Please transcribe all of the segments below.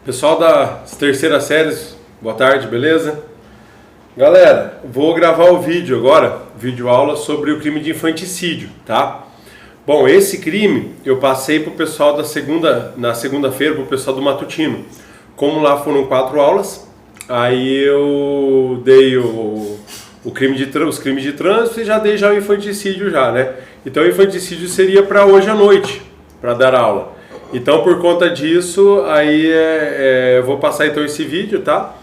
Pessoal das terceiras séries, boa tarde, beleza? Galera, vou gravar o vídeo agora, vídeo aula sobre o crime de infanticídio, tá? Bom, esse crime eu passei pro pessoal na segunda-feira, pro pessoal do matutino. Como lá foram 4 aulas, aí eu dei os crimes de trânsito e já dei o infanticídio já, né? Então o infanticídio seria para hoje à noite, para dar aula. Então, por conta disso, aí eu vou passar então esse vídeo, tá?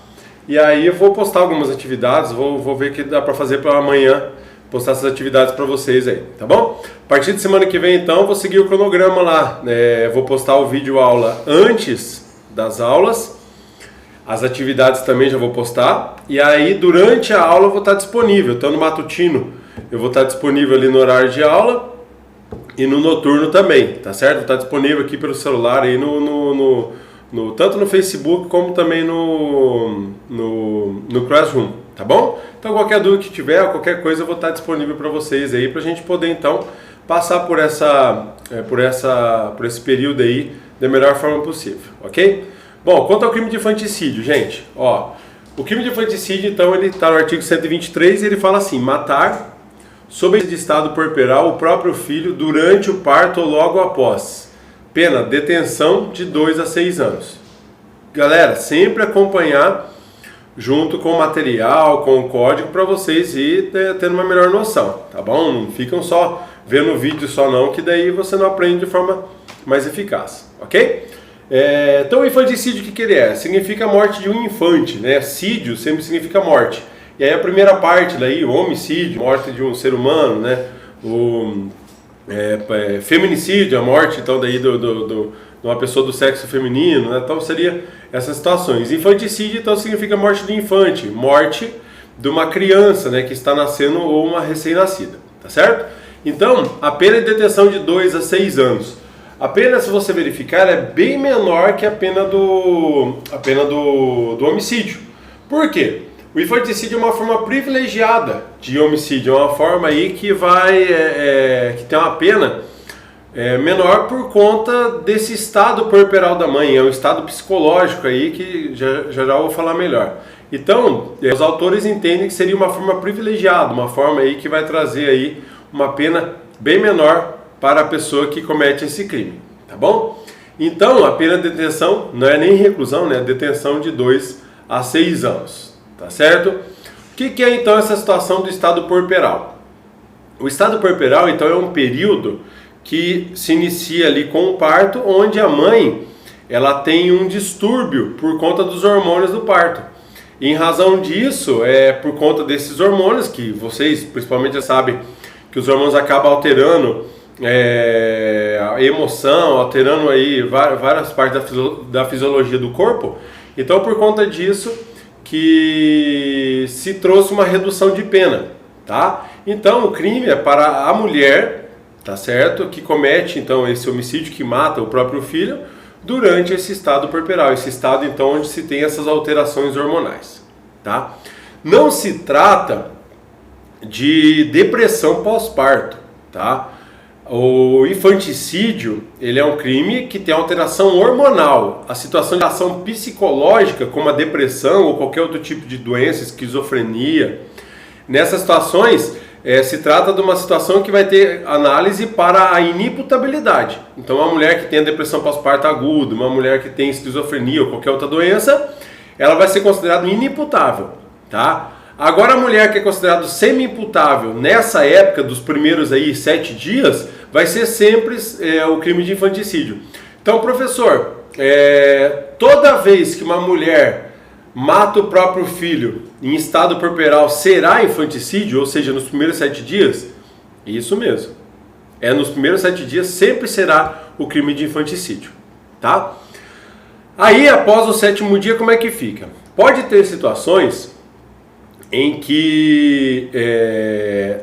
E aí eu vou postar algumas atividades, vou ver o que dá para fazer para amanhã, postar essas atividades para vocês aí, tá bom? A partir de semana que vem, então, vou seguir o cronograma lá, vou postar o vídeo aula antes das aulas, as atividades também já vou postar, e aí durante a aula eu vou estar disponível, então no matutino eu vou estar disponível ali no horário de aula, e no noturno também, tá certo? Está disponível aqui pelo celular aí tanto no Facebook como também no Classroom, tá bom? Então qualquer dúvida que tiver, qualquer coisa eu vou estar disponível para vocês aí, para a gente poder então passar por esse período aí da melhor forma possível, ok? Bom, quanto ao crime de infanticídio, gente, ó, o crime de infanticídio então ele está no artigo 123 e ele fala assim: matar sob de estado puerperal o próprio filho durante o parto ou logo após. Pena, detenção de 2 a 6 anos. Galera, sempre acompanhar junto com o material, com o código, para vocês ir tendo uma melhor noção, tá bom? Não ficam só vendo o vídeo só não, que daí você não aprende de forma mais eficaz, ok? Então o infanticídio, o que ele é? Significa a morte de um infante, né? Sídio sempre significa morte. E aí a primeira parte daí, o homicídio, morte de um ser humano, né? O feminicídio, a morte então daí de uma pessoa do sexo feminino, né? Então seria essas situações. Infanticídio então significa morte de infante, morte de uma criança, né, que está nascendo ou uma recém-nascida, tá certo? Então a pena de detenção de 2 a 6 anos. A pena, se você verificar, é bem menor que a pena do homicídio. Por quê? O infanticídio é uma forma privilegiada de homicídio, é uma forma aí que que tem uma pena menor por conta desse estado puerperal da mãe, é um estado psicológico aí que já vou falar melhor. Então, os autores entendem que seria uma forma privilegiada, uma forma aí que vai trazer aí uma pena bem menor para a pessoa que comete esse crime, tá bom? Então, a pena de detenção não é nem reclusão, né? Detenção de 2 a 6 anos. Tá certo? O que é então essa situação do estado puerperal? O estado puerperal então é um período que se inicia ali com o parto, onde a mãe ela tem um distúrbio por conta dos hormônios do parto. E em razão disso, por conta desses hormônios, que vocês principalmente já sabem que os hormônios acabam alterando a emoção, alterando aí várias partes da fisiologia do corpo. Então por conta disso que se trouxe uma redução de pena, tá? Então o crime é para a mulher, tá certo? Que comete então esse homicídio, que mata o próprio filho durante esse estado puerperal, esse estado então onde se tem essas alterações hormonais, tá? Não se trata de depressão pós-parto, tá? O infanticídio, ele é um crime que tem alteração hormonal. A situação de ação psicológica, como a depressão ou qualquer outro tipo de doença, esquizofrenia, nessas situações se trata de uma situação que vai ter análise para a inimputabilidade. Então, uma mulher que tem a depressão pós-parto aguda, uma mulher que tem esquizofrenia ou qualquer outra doença, ela vai ser considerada inimputável, tá? Agora a mulher que é considerada semi-imputável nessa época dos primeiros aí 7 dias, vai ser sempre o crime de infanticídio. Então, professor, toda vez que uma mulher mata o próprio filho em estado puerperal, será infanticídio? Ou seja, nos primeiros 7 dias? Isso mesmo. Nos primeiros 7 dias sempre será o crime de infanticídio, tá? Aí, após o 7º dia, como é que fica? Pode ter situações em que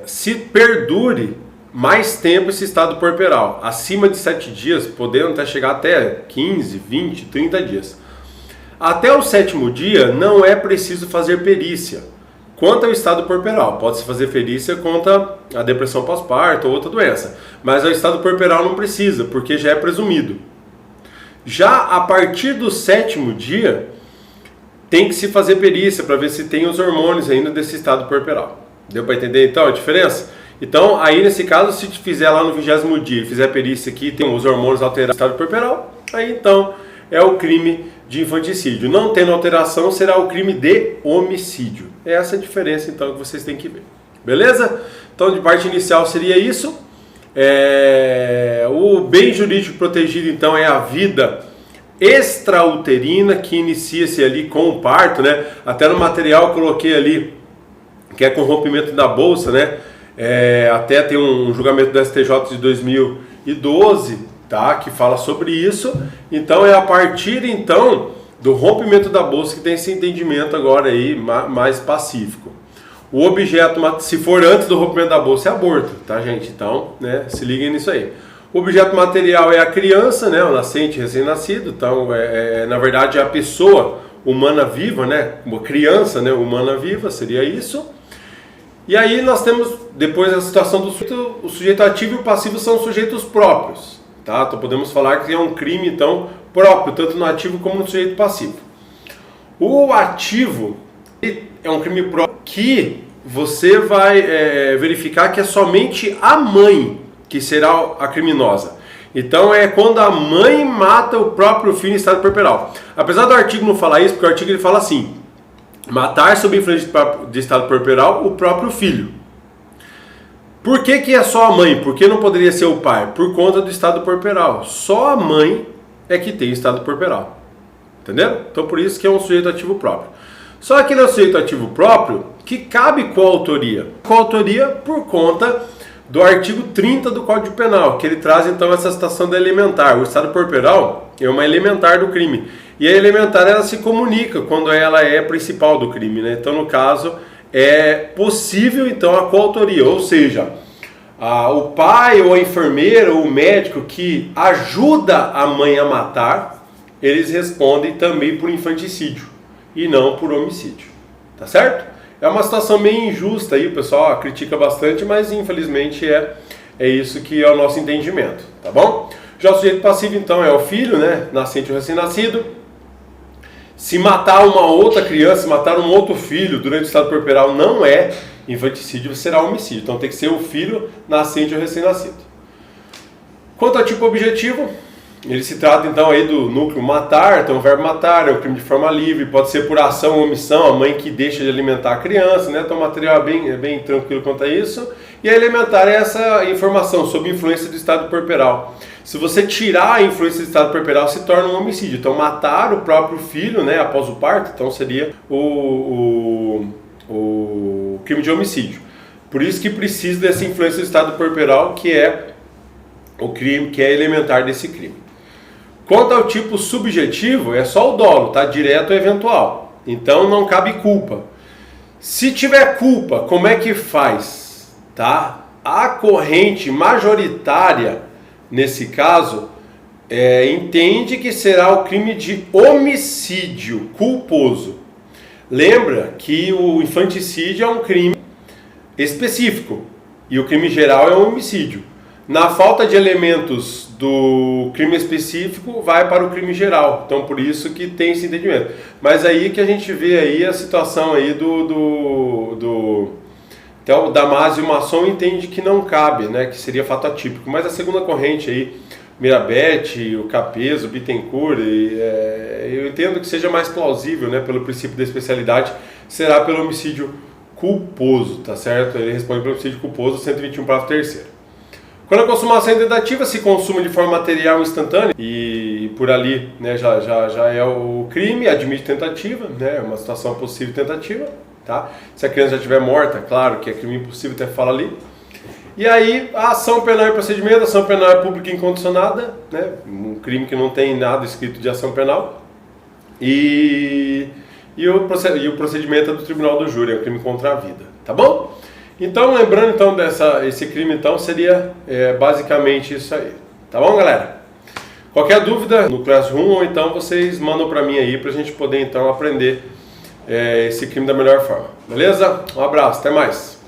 se perdure mais tempo esse estado puerperal, acima de 7 dias, podendo até chegar até 15, 20, 30 dias. Até o 7º dia não é preciso fazer perícia quanto ao estado puerperal. Pode-se fazer perícia contra a depressão pós-parto ou outra doença, mas ao estado puerperal não precisa, porque já é presumido. Já a partir do 7º dia, tem que se fazer perícia para ver se tem os hormônios ainda desse estado puerperal. Deu para entender então a diferença? Então, aí nesse caso, se fizer lá no 20º dia, fizer a perícia aqui, tem os hormônios alterados no estado puerperal, aí então é o crime de infanticídio. Não tendo alteração, será o crime de homicídio. É essa a diferença então que vocês têm que ver. Beleza? Então, de parte inicial seria isso. O bem jurídico protegido então é a vida extrauterina, que inicia-se ali com o parto, né? Até no material eu coloquei ali que é com rompimento da bolsa, né? Até tem um julgamento do STJ de 2012, tá? Que fala sobre isso. Então é a partir então do rompimento da bolsa que tem esse entendimento agora aí mais pacífico. O objeto, se for antes do rompimento da bolsa, é aborto, tá, gente? Então, né, se liguem nisso aí. O objeto material é a criança, né, o nascente recém-nascido. Então, na verdade, é a pessoa humana viva, né, uma criança, né, humana viva, seria isso. E aí nós temos, depois a situação do sujeito, o sujeito ativo e o passivo são sujeitos próprios, tá? Então, podemos falar que é um crime, então, próprio, tanto no ativo como no sujeito passivo. O ativo é um crime próprio que você vai verificar que é somente a mãe que será a criminosa. Então é quando a mãe mata o próprio filho em estado puerperal. Apesar do artigo não falar isso, porque o artigo ele fala assim: matar sob influência de estado puerperal o próprio filho. Por que é só a mãe? Por que não poderia ser o pai? Por conta do estado puerperal. Só a mãe é que tem estado puerperal. Entendeu? Então por isso que é um sujeito ativo próprio. Só que ele é um sujeito ativo próprio que cabe coautoria. Coautoria por conta do artigo 30 do Código Penal, que ele traz então essa situação da elementar. O estado puerperal é uma elementar do crime. E a elementar ela se comunica quando ela é principal do crime, né? Então no caso é possível então a coautoria, ou seja, o pai ou a enfermeira ou o médico que ajuda a mãe a matar, eles respondem também por infanticídio e não por homicídio, tá certo? É uma situação meio injusta aí, o pessoal critica bastante, mas infelizmente é isso que é o nosso entendimento, tá bom? Já o sujeito passivo então é o filho, né, nascente ou recém-nascido. Se matar uma outra criança, se matar um outro filho durante o estado puerperal não é infanticídio, será homicídio. Então tem que ser o filho nascente ou recém-nascido. Quanto ao tipo objetivo, ele se trata então aí do núcleo matar, então o verbo matar é o crime de forma livre, pode ser por ação ou omissão, a mãe que deixa de alimentar a criança, né? Então o material é bem tranquilo quanto a isso. E a elementar é essa informação sob influência do estado puerperal. Se você tirar a influência do estado puerperal, se torna um homicídio. Então matar o próprio filho, né, após o parto, então seria o crime de homicídio. Por isso que precisa dessa influência do estado puerperal, que é o crime, que é elementar desse crime. Quanto ao tipo subjetivo, é só o dolo, tá? Direto ou eventual. Então não cabe culpa. Se tiver culpa, como é que faz? Tá? A corrente majoritária, nesse caso, entende que será o crime de homicídio culposo. Lembra que o infanticídio é um crime específico e o crime geral é um homicídio. Na falta de elementos do crime específico, vai para o crime geral. Então, por isso que tem esse entendimento. Mas aí que a gente vê aí a situação aí até o Damasio e o Masson entende que não cabe, né? Que seria fato atípico. Mas a segunda corrente aí, Mirabete, o Capes, o Bittencourt, eu entendo que seja mais plausível, né? Pelo princípio da especialidade, será pelo homicídio culposo, tá certo? Ele responde pelo homicídio culposo, 121 parágrafo 3º. Quando a consumação é tentativa, se consuma de forma material instantânea e por ali, né, já é o crime, admite tentativa, né, é uma situação possível tentativa, tá? Se a criança já estiver morta, claro que é crime impossível, até fala ali. E aí a ação penal e procedimento, a ação penal é pública e incondicionada, né, um crime que não tem nada escrito de ação penal. E o procedimento é do tribunal do júri, é um crime contra a vida, tá bom? Então, lembrando então esse crime então seria basicamente isso aí, tá bom, galera? Qualquer dúvida no Classroom ou então vocês mandam para mim aí pra gente poder então aprender esse crime da melhor forma, beleza? Um abraço, até mais!